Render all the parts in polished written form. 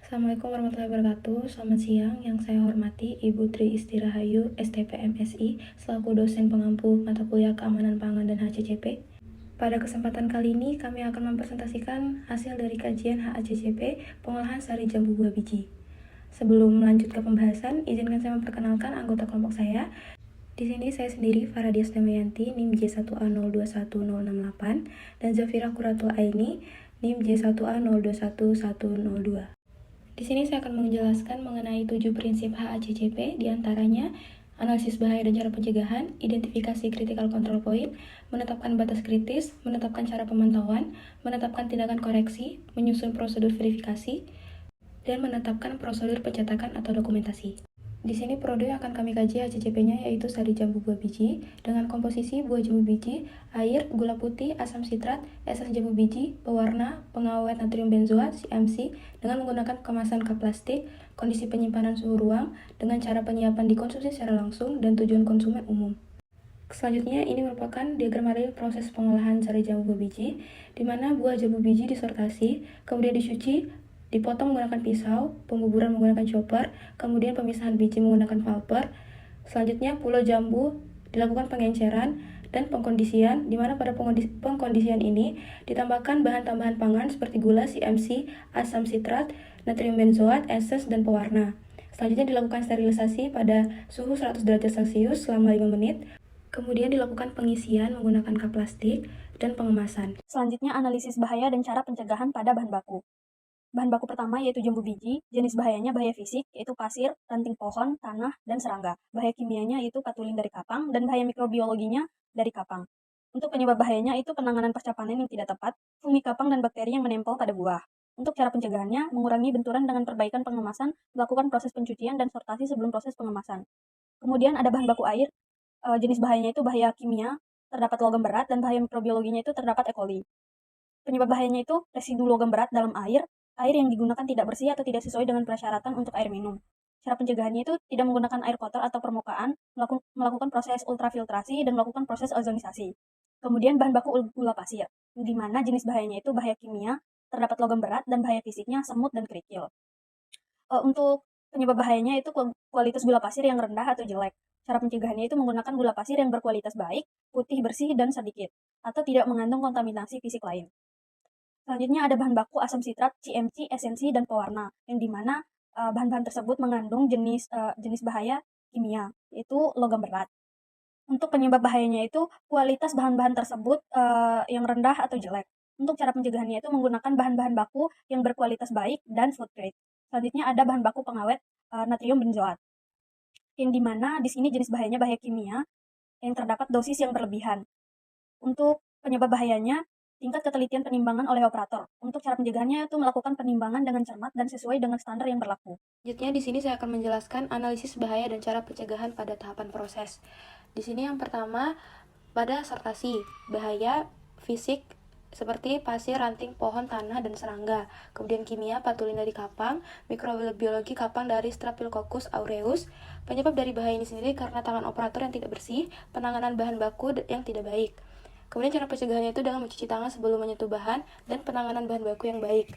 Assalamualaikum warahmatullahi wabarakatuh. Selamat siang, yang saya hormati Ibu Tri Istirahayu, STP MSI, selaku dosen pengampu mata kuliah Keamanan Pangan dan HCCP. Pada kesempatan kali ini, kami akan mempresentasikan hasil dari kajian HACCP pengolahan sari jambu buah biji. Sebelum melanjut ke pembahasan, izinkan saya memperkenalkan anggota kelompok saya. Di sini saya sendiri, Faradias Damayanti, NIM J1A021068, dan Zafira Quratul Aini, NIM J1A021102. Di sini saya akan menjelaskan mengenai 7 prinsip HACCP, diantaranya analisis bahaya dan cara pencegahan, identifikasi critical control point, menetapkan batas kritis, menetapkan cara pemantauan, menetapkan tindakan koreksi, menyusun prosedur verifikasi, dan menetapkan prosedur pencetakan atau dokumentasi. Di sini produk yang akan kami kaji HACCP-nya yaitu sari jambu buah biji dengan komposisi buah jambu biji, air, gula putih, asam sitrat, esens jambu biji, pewarna, pengawet natrium benzoat (CMC) dengan menggunakan kemasan kap plastik, kondisi penyimpanan suhu ruang dengan cara penyiapan dikonsumsi secara langsung dan tujuan konsumen umum. Selanjutnya, ini merupakan diagram real proses pengolahan sari jambu buah biji, di mana buah jambu biji disortasi, kemudian dicuci, dipotong menggunakan pisau, pembuburan menggunakan chopper, kemudian pemisahan biji menggunakan pulper. Selanjutnya, pulau jambu dilakukan pengenceran dan pengkondisian, di mana pada pengkondisian ini ditambahkan bahan tambahan pangan seperti gula, CMC, asam sitrat, natrium benzoat, esens, dan pewarna. Selanjutnya dilakukan sterilisasi pada suhu 100 derajat Celcius selama 5 menit. Kemudian dilakukan pengisian menggunakan kap plastik dan pengemasan. Selanjutnya, analisis bahaya dan cara pencegahan pada bahan baku. Bahan baku pertama yaitu jambu biji. Jenis bahayanya bahaya fisik, yaitu pasir, ranting pohon, tanah, dan serangga. Bahaya kimianya yaitu patulin dari kapang, dan bahaya mikrobiologinya dari kapang. Untuk penyebab bahayanya itu penanganan pasca panen yang tidak tepat, fungi kapang dan bakteri yang menempel pada buah. Untuk cara pencegahannya, mengurangi benturan dengan perbaikan pengemasan, melakukan proses pencucian dan sortasi sebelum proses pengemasan. Kemudian ada bahan baku air. Jenis bahayanya itu bahaya kimia, terdapat logam berat, dan bahaya mikrobiologinya itu terdapat E. coli. Penyebab bahayanya itu residu logam berat dalam air yang digunakan tidak bersih atau tidak sesuai dengan persyaratan untuk air minum. Cara pencegahannya itu tidak menggunakan air kotor atau permukaan, melakukan proses ultrafiltrasi, dan melakukan proses ozonisasi. Kemudian bahan baku gula pasir, di mana jenis bahayanya itu bahaya kimia, terdapat logam berat, dan bahaya fisiknya semut dan kerikil. Untuk penyebab bahayanya itu kualitas gula pasir yang rendah atau jelek. Cara pencegahannya itu menggunakan gula pasir yang berkualitas baik, putih bersih dan sedikit, atau tidak mengandung kontaminasi fisik lain. Selanjutnya ada bahan baku asam sitrat, CMC, esensi, dan pewarna, yang dimana bahan-bahan tersebut mengandung jenis bahaya kimia, yaitu logam berat. Untuk penyebab bahayanya itu kualitas bahan-bahan tersebut yang rendah atau jelek. Untuk cara pencegahannya itu menggunakan bahan-bahan baku yang berkualitas baik dan food grade. Selanjutnya ada bahan baku pengawet natrium benzoat, yang dimana di sini jenis bahayanya bahaya kimia yang terdapat dosis yang berlebihan. Untuk penyebab bahayanya, tingkat ketelitian penimbangan oleh operator. Untuk cara pencegahannya itu melakukan penimbangan dengan cermat dan sesuai dengan standar yang berlaku. Selanjutnya di sini saya akan menjelaskan analisis bahaya dan cara pencegahan pada tahapan proses. Di sini yang pertama pada sortasi, bahaya fisik seperti pasir, ranting, pohon, tanah, dan serangga. Kemudian kimia, patulin dari kapang, mikrobiologi kapang dari Staphylococcus aureus. Penyebab dari bahaya ini sendiri karena tangan operator yang tidak bersih, penanganan bahan baku yang tidak baik. Kemudian cara pencegahannya itu dengan mencuci tangan sebelum menyentuh bahan dan penanganan bahan baku yang baik.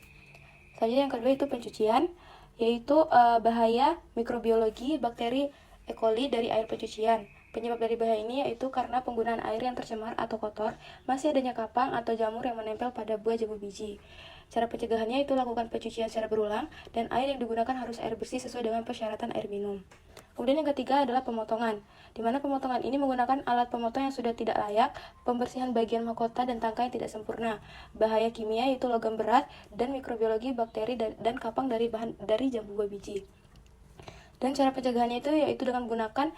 Selanjutnya yang kedua itu pencucian, yaitu bahaya mikrobiologi bakteri E. coli dari air pencucian. Penyebab dari bahaya ini yaitu karena penggunaan air yang tercemar atau kotor, masih adanya kapang atau jamur yang menempel pada buah jambu biji. Cara pencegahannya itu lakukan pencucian secara berulang dan air yang digunakan harus air bersih sesuai dengan persyaratan air minum. Kemudian yang ketiga adalah pemotongan, di mana pemotongan ini menggunakan alat pemotong yang sudah tidak layak, pembersihan bagian mahkota dan tangkai yang tidak sempurna, bahaya kimia yaitu logam berat, dan mikrobiologi bakteri dan kapang dari jambu buah biji. Dan cara pencegahannya itu yaitu dengan menggunakan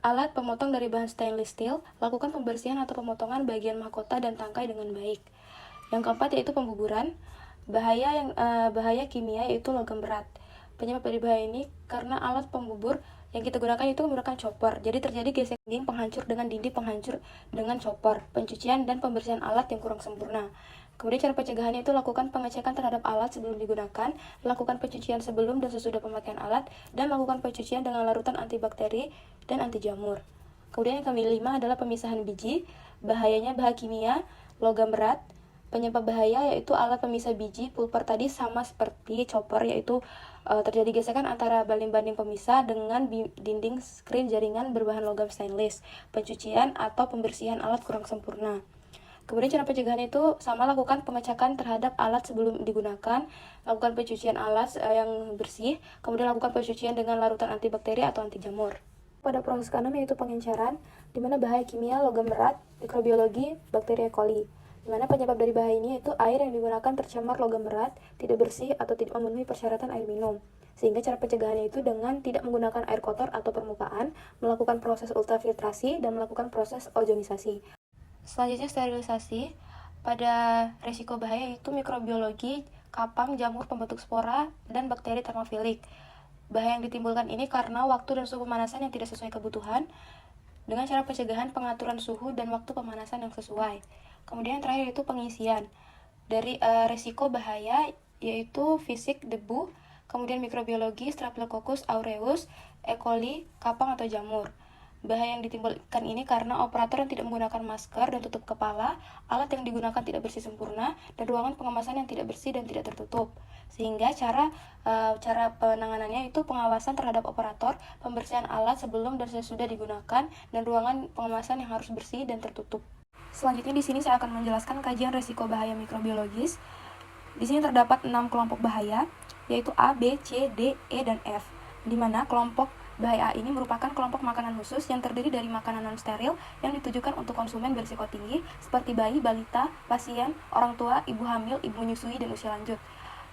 alat pemotong dari bahan stainless steel, lakukan pembersihan atau pemotongan bagian mahkota dan tangkai dengan baik. Yang keempat yaitu pembuburan, bahaya kimia yaitu logam berat. Penyebab dari bahaya ini karena alat pembubur yang kita gunakan itu menggunakan chopper. Jadi terjadi gesek dinding penghancur dengan dinding penghancur dengan chopper, pencucian dan pembersihan alat yang kurang sempurna. Kemudian cara pencegahannya itu lakukan pengecekan terhadap alat sebelum digunakan, lakukan pencucian sebelum dan sesudah pemakaian alat, dan lakukan pencucian dengan larutan antibakteri dan anti jamur. Kemudian yang kelima adalah pemisahan biji, bahayanya bahaya kimia, logam berat, Penyebab bahaya yaitu alat pemisah biji pulper tadi sama seperti chopper, yaitu terjadi gesekan antara banding-banding pemisah dengan dinding screen jaringan berbahan logam stainless, pencucian atau pembersihan alat kurang sempurna. Kemudian cara pencegahan itu sama, lakukan pengecekan terhadap alat sebelum digunakan, lakukan pencucian alat yang bersih, kemudian lakukan pencucian dengan larutan antibakteri atau anti jamur. Pada proses ke-6 yaitu pengenceran, di mana bahaya kimia, logam berat, mikrobiologi, bakteri E. coli. Di mana penyebab dari bahaya ini yaitu air yang digunakan tercemar logam berat, tidak bersih, atau tidak memenuhi persyaratan air minum. Sehingga cara pencegahannya itu dengan tidak menggunakan air kotor atau permukaan, melakukan proses ultrafiltrasi, dan melakukan proses ozonisasi. Selanjutnya sterilisasi. Pada resiko bahaya itu mikrobiologi, kapang, jamur pembentuk spora, dan bakteri termofilik. Bahaya yang ditimbulkan ini karena waktu dan suhu pemanasan yang tidak sesuai kebutuhan, dengan cara pencegahan pengaturan suhu dan waktu pemanasan yang sesuai. Kemudian terakhir itu pengisian. Dari resiko bahaya yaitu fisik, debu, kemudian mikrobiologi, Staphylococcus aureus, E. coli, kapang atau jamur. Bahaya yang ditimbulkan ini karena operator yang tidak menggunakan masker dan tutup kepala, alat yang digunakan tidak bersih sempurna, dan ruangan pengemasan yang tidak bersih dan tidak tertutup. Sehingga cara penanganannya itu pengawasan terhadap operator, pembersihan alat sebelum dan sesudah digunakan, dan ruangan pengemasan yang harus bersih dan tertutup. Selanjutnya di sini saya akan menjelaskan kajian risiko bahaya mikrobiologis. Di sini terdapat 6 kelompok bahaya, yaitu A, B, C, D, E, dan F. Di mana kelompok bahaya A ini merupakan kelompok makanan khusus yang terdiri dari makanan non-steril yang ditujukan untuk konsumen berisiko tinggi, seperti bayi, balita, pasien, orang tua, ibu hamil, ibu menyusui, dan usia lanjut.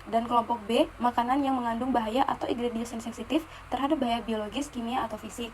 Dan kelompok B, makanan yang mengandung bahaya atau ingredients yang sensitif terhadap bahaya biologis, kimia, atau fisik.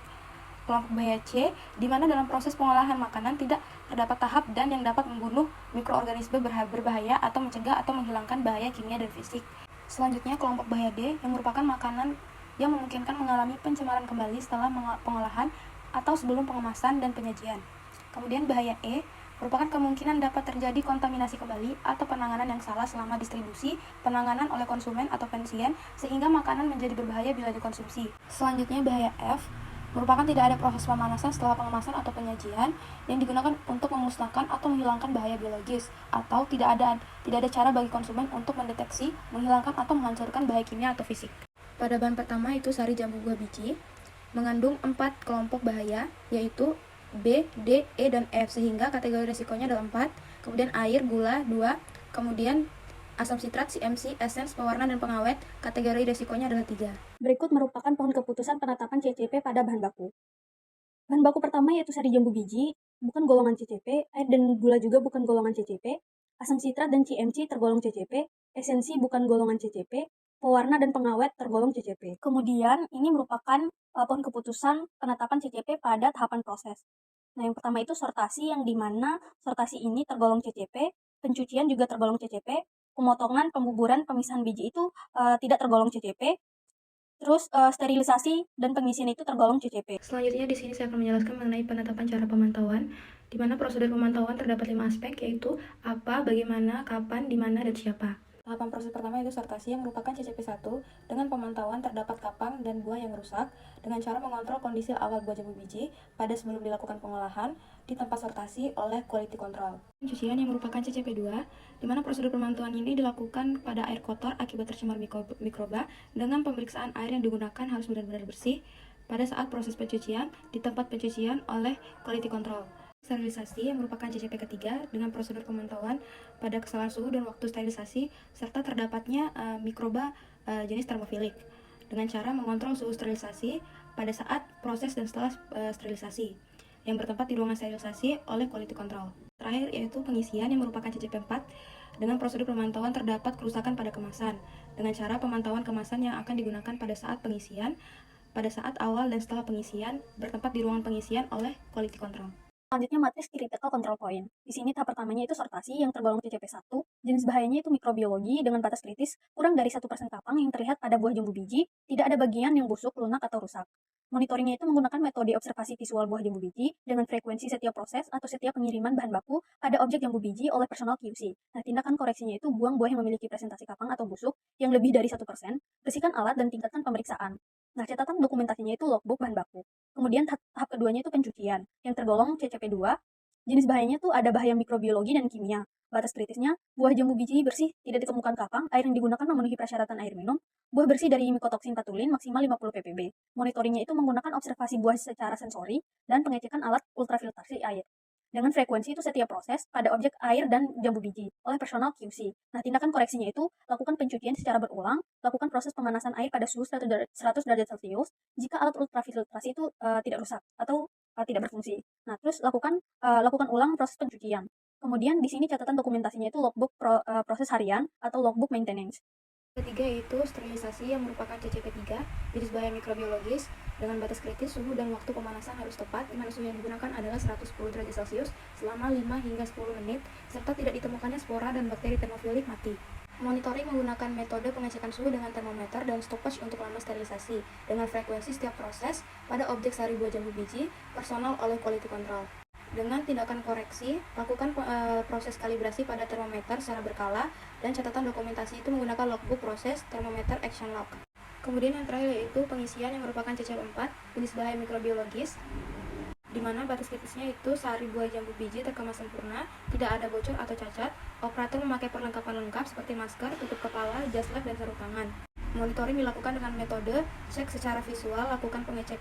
Kelompok bahaya C, di mana dalam proses pengolahan makanan tidak terdapat tahap dan yang dapat membunuh mikroorganisme berbahaya atau mencegah atau menghilangkan bahaya kimia dan fisik. Selanjutnya kelompok bahaya D, yang merupakan makanan yang memungkinkan mengalami pencemaran kembali setelah pengolahan atau sebelum pengemasan dan penyajian. Kemudian bahaya E, merupakan kemungkinan dapat terjadi kontaminasi kembali atau penanganan yang salah selama distribusi, penanganan oleh konsumen atau pasien, sehingga makanan menjadi berbahaya bila dikonsumsi. Selanjutnya bahaya F, merupakan tidak ada proses pemanasan setelah pengemasan atau penyajian yang digunakan untuk memusnahkan atau menghilangkan bahaya biologis, atau tidak ada cara bagi konsumen untuk mendeteksi, menghilangkan atau menghancurkan bahaya kimia atau fisik. Pada bahan pertama itu sari jambu buah biji, mengandung 4 kelompok bahaya, yaitu B, D, E, dan F, sehingga kategori resikonya adalah 4, kemudian air, gula, 2, kemudian asam sitrat, CMC, esens, pewarna, dan pengawet, kategori resikonya adalah 3. Berikut merupakan pohon keputusan penetapan CCP pada bahan baku. Bahan baku pertama yaitu sari jambu biji, bukan golongan CCP, air dan gula juga bukan golongan CCP, asam sitrat dan CMC tergolong CCP, esensi bukan golongan CCP, pewarna dan pengawet tergolong CCP. Kemudian ini merupakan pohon keputusan penetapan CCP pada tahapan proses. Nah, yang pertama itu sortasi, yang dimana sortasi ini tergolong CCP, pencucian juga tergolong CCP, pemotongan, pembuburan, pemisahan biji itu tidak tergolong CCP, terus sterilisasi dan pengisian itu tergolong CCP. Selanjutnya di sini saya akan menjelaskan mengenai penetapan cara pemantauan, di mana prosedur pemantauan terdapat 5 aspek, yaitu apa, bagaimana, kapan, di mana, dan siapa. Tahapan proses pertama yaitu sortasi, yang merupakan CCP1 dengan pemantauan terdapat kapang dan buah yang rusak dengan cara mengontrol kondisi awal buah jambu biji pada sebelum dilakukan pengolahan di tempat sortasi oleh quality control. Pencucian, yang merupakan CCP2, di mana prosedur pemantauan ini dilakukan pada air kotor akibat tercemar mikroba dengan pemeriksaan air yang digunakan harus benar-benar bersih pada saat proses pencucian di tempat pencucian oleh quality control. Sterilisasi, yang merupakan CCP ketiga dengan prosedur pemantauan pada kesalahan suhu dan waktu sterilisasi serta terdapatnya mikroba jenis termofilik dengan cara mengontrol suhu sterilisasi pada saat proses dan setelah sterilisasi yang bertempat di ruangan sterilisasi oleh quality control. Terakhir yaitu pengisian, yang merupakan CCP 4 dengan prosedur pemantauan terdapat kerusakan pada kemasan dengan cara pemantauan kemasan yang akan digunakan pada saat pengisian, pada saat awal dan setelah pengisian bertempat di ruangan pengisian oleh quality control. Selanjutnya matriks critical control point. Di sini tahap pertamanya itu sortasi yang tergolong CCP1. Jenis bahayanya itu mikrobiologi dengan batas kritis kurang dari 1% kapang yang terlihat pada buah jambu biji, tidak ada bagian yang busuk, lunak, atau rusak. Monitoringnya itu menggunakan metode observasi visual buah jambu biji dengan frekuensi setiap proses atau setiap pengiriman bahan baku pada objek jambu biji oleh personal QC. Nah, tindakan koreksinya itu buang buah yang memiliki presentasi kapang atau busuk yang lebih dari 1%, bersihkan alat dan tingkatkan pemeriksaan. Nah, catatan dokumentasinya itu logbook bahan baku. Kemudian tahap keduanya itu pencucian, yang tergolong CCP2, Jenis bahayanya tuh ada bahaya mikrobiologi dan kimia. Batas kritisnya, buah jambu biji bersih, tidak ditemukan kapang, air yang digunakan memenuhi persyaratan air minum, buah bersih dari mikotoksin patulin maksimal 50 ppb. Monitoringnya itu menggunakan observasi buah secara sensori dan pengecekan alat ultrafiltrasi air. Dengan frekuensi itu setiap proses pada objek air dan jambu biji oleh personal QC. Nah, tindakan koreksinya itu lakukan pencucian secara berulang, lakukan proses pemanasan air pada suhu 100 derajat Celcius jika alat ultrafiltrasi itu tidak rusak atau tidak berfungsi. Nah, terus lakukan ulang proses pencucian. Kemudian di sini catatan dokumentasinya itu logbook proses harian atau logbook maintenance. Ketiga yaitu sterilisasi yang merupakan CCP3, jenis bahaya mikrobiologis dengan batas kritis suhu dan waktu pemanasan harus tepat, di mana suhu yang digunakan adalah 110 derajat Celcius selama 5 hingga 10 menit, serta tidak ditemukannya spora dan bakteri termofilik mati. Monitoring menggunakan metode pengecekan suhu dengan termometer dan stopwatch untuk lama sterilisasi, dengan frekuensi setiap proses pada objek sari buah jambu biji, personal oleh quality control. Dengan tindakan koreksi, lakukan proses kalibrasi pada termometer secara berkala, dan catatan dokumentasi itu menggunakan logbook proses termometer action log. Kemudian yang terakhir yaitu pengisian yang merupakan CCP4, jenis bahaya mikrobiologis, di mana batas kritisnya itu sari buah jambu biji terkemas sempurna, tidak ada bocor atau cacat, operator memakai perlengkapan lengkap seperti masker, tutup kepala, jas lab, dan sarung tangan. Monitoring dilakukan dengan metode cek secara visual, lakukan pengecekan